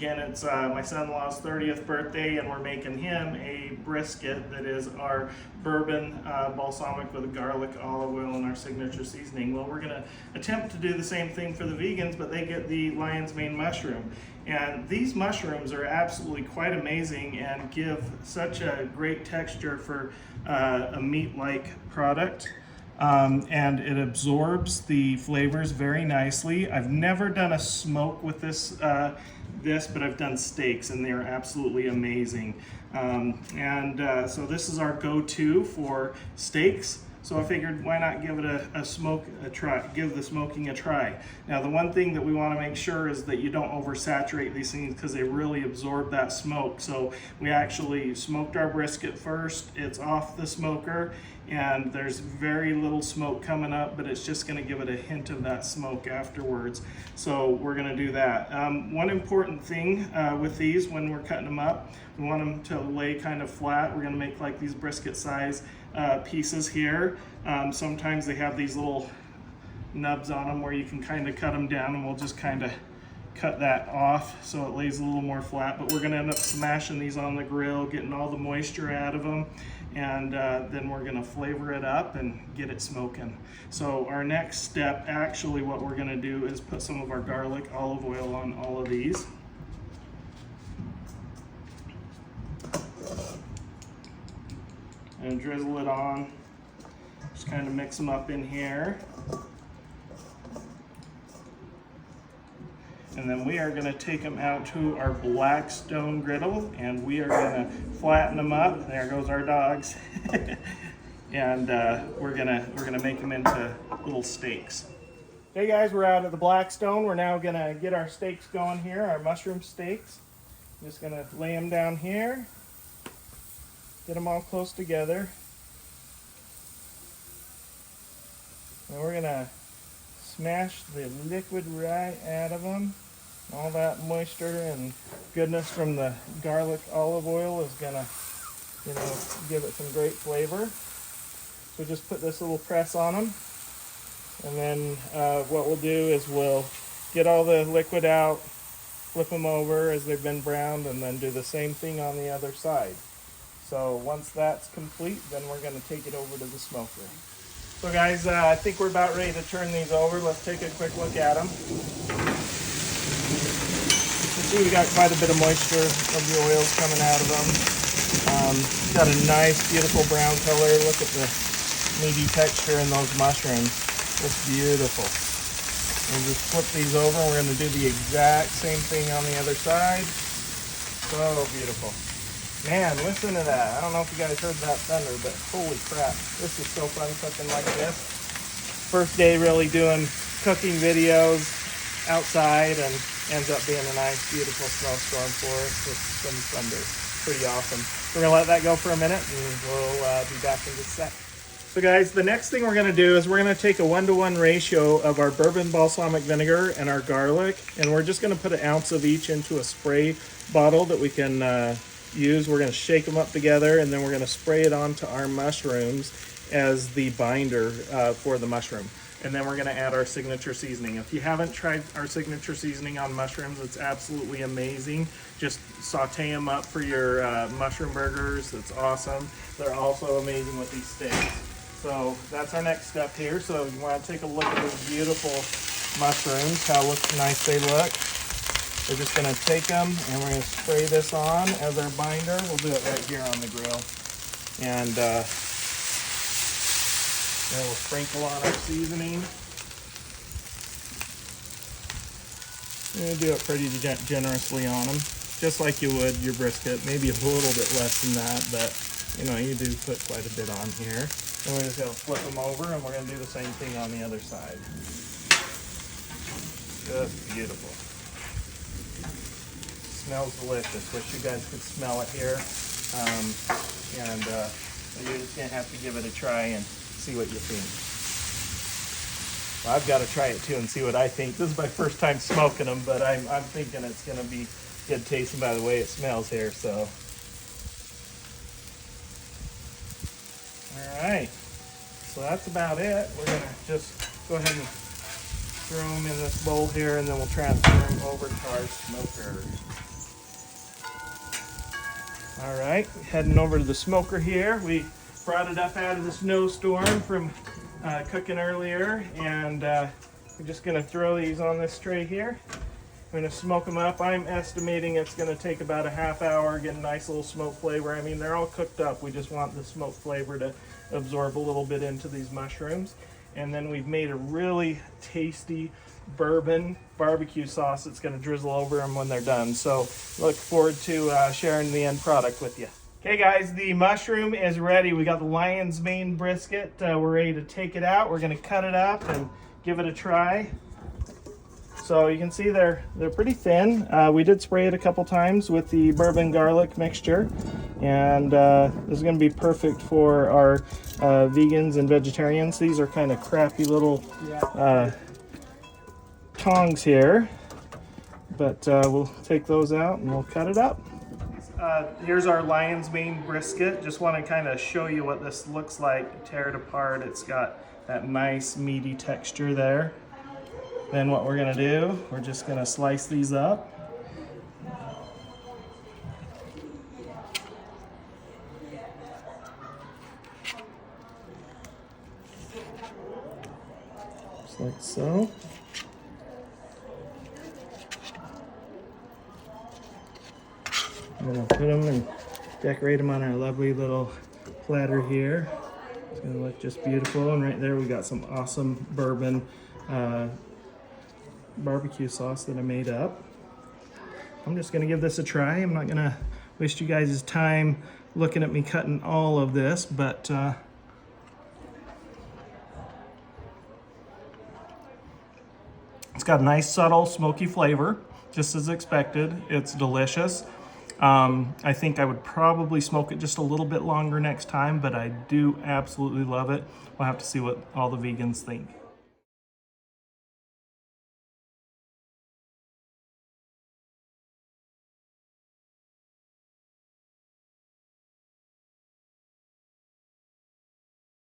Again, it's my son-in-law's 30th birthday, and we're making him a brisket that is our bourbon balsamic with garlic, olive oil, and our signature seasoning. Well, we're going to attempt to do the same thing for the vegans, but they get the lion's mane mushroom. And these mushrooms are absolutely quite amazing and give such a great texture for a meat-like product. And it absorbs the flavors very nicely. I've never done a smoke with this, but I've done steaks, and they're absolutely amazing. So this is our go-to for steaks. So I figured, why not give it a try, give the smoking a try. Now, the one thing that we want to make sure is that you don't oversaturate these things, because they really absorb that smoke. So we actually smoked our brisket first. It's off the smoker, and there's very little smoke coming up, but it's just going to give it a hint of that smoke afterwards. So we're going to do that. One important thing with these, when we're cutting them up, we want them to lay kind of flat. We're going to make like these brisket size pieces here. Sometimes they have these little nubs on them where you can kind of cut them down, and we'll just kind of cut that off so it lays a little more flat. But we're going to end up smashing these on the grill, getting all the moisture out of them, and then we're going to flavor it up and get it smoking. So our next step, actually what we're going to do is put some of our garlic, olive oil on all of these. And drizzle it on. Just kind of mix them up in here. And then we are going to take them out to our black stone griddle, and we are going to flatten them up. There goes our dogs. And we're gonna make them into little steaks. Hey guys, we're out at the black stone. We're now gonna get our steaks going here, our mushroom steaks. I'm just gonna lay them down here. Get them all close together. And we're gonna smash the liquid right out of them. All that moisture and goodness from the garlic olive oil is gonna, give it some great flavor. So just put this little press on them. And then what we'll do is we'll get all the liquid out, flip them over as they've been browned, and then do the same thing on the other side. So once that's complete, then we're going to take it over to the smoker. So guys, I think we're about ready to turn these over. Let's take a quick look at them. You can see we got quite a bit of moisture of the oils coming out of them. Got a nice, beautiful brown color. Look at the meaty texture in those mushrooms. It's beautiful. We'll just flip these over. We're going to do the exact same thing on the other side. So beautiful. Man, listen to that. I don't know if you guys heard that thunder, but holy crap. This is so fun cooking like this. First day really doing cooking videos outside, and ends up being a nice, beautiful snowstorm for us with some thunder. Pretty awesome. We're going to let that go for a minute, and we'll be back in just a sec. So guys, the next thing we're going to do is we're going to take a 1-to-1 ratio of our bourbon balsamic vinegar and our garlic, and we're just going to put an ounce of each into a spray bottle that we can use. We're going to shake them up together, and then we're going to spray it onto our mushrooms as the binder for the mushroom. And then we're going to add our signature seasoning. If you haven't tried our signature seasoning on mushrooms, it's absolutely amazing. Just saute them up for your mushroom burgers. It's awesome. They're also amazing with these steaks. So that's our next step here. So you want to take a look at those beautiful mushrooms, how nice they look. We're just going to take them and we're going to spray this on as our binder. We'll do it right here on the grill. And then we'll sprinkle on our seasoning. We're going to do it pretty generously on them, just like you would your brisket. Maybe a little bit less than that, but you do put quite a bit on here. And we're just going to flip them over, and we're going to do the same thing on the other side. Just beautiful. Smells delicious. Wish you guys could smell it here. You're just going to have to give it a try and see what you think. Well, I've got to try it too and see what I think. This is my first time smoking them, but I'm thinking it's going to be good tasting by the way it smells here. So. Alright, so that's about it. We're going to just go ahead and throw them in this bowl here, and then we'll transfer them over to our smoker. All right, heading over to the smoker here. We brought it up out of the snowstorm from cooking earlier, and we're just gonna throw these on this tray here. I'm gonna smoke them up. I'm estimating it's gonna take about a half hour, get a nice little smoke flavor. I mean, they're all cooked up. We just want the smoke flavor to absorb a little bit into these mushrooms. And then we've made a really tasty bourbon barbecue sauce that's gonna drizzle over them when they're done. So look forward to sharing the end product with you. Okay guys, the mushroom is ready. We got the lion's mane brisket. We're ready to take it out. We're gonna cut it up and give it a try. So you can see they're pretty thin. We did spray it a couple times with the bourbon garlic mixture, and this is gonna be perfect for our vegans and vegetarians. These are kind of crappy little tongs here, but we'll take those out and we'll cut it up. Here's our lion's mane brisket. Just want to kind of show you what this looks like. Tear it apart. It's got that nice meaty texture there. Then what we're gonna do, we're just gonna slice these up. Just like so. I'm gonna put them and decorate them on our lovely little platter here. It's gonna look just beautiful. And right there we got some awesome bourbon barbecue sauce that I made up. I'm just gonna give this a try. I'm not gonna waste you guys' time looking at me cutting all of this, but it's got a nice subtle smoky flavor, just as expected. It's delicious. I think I would probably smoke it just a little bit longer next time, but I do absolutely love it. We'll have to see what all the vegans think.